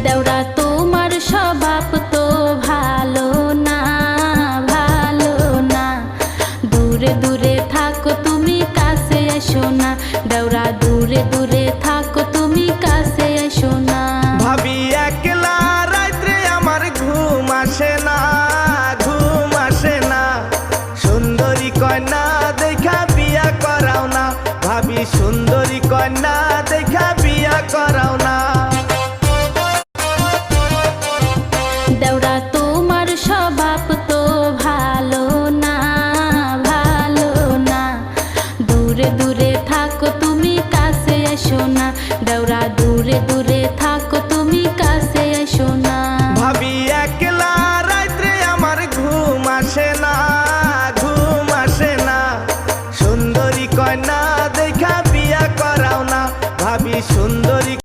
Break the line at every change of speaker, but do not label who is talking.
দেওরা তোমার স্বভাব তো ভালো না, ভালো না। দূরে দূরে থাকো তুমি কাছে এসো না, দেওরা দূরে দূরে থাকো তুমি কাছে এসো না।
ভাবি একলা রাত্রে আমার ঘুম আসে না, ঘুম আসে না। সুন্দরী কন্যা দেখা বিয়া করাও না, ভাবি সুন্দরী কন্যা দেখা বিয়া করাও না।
দেওরা তোমার স্বভাব তো ভালো না, ভালো না। দূরে দূরে থাকো তুমি কাছে এসো না, দেওরা দূরে দূরে থাকো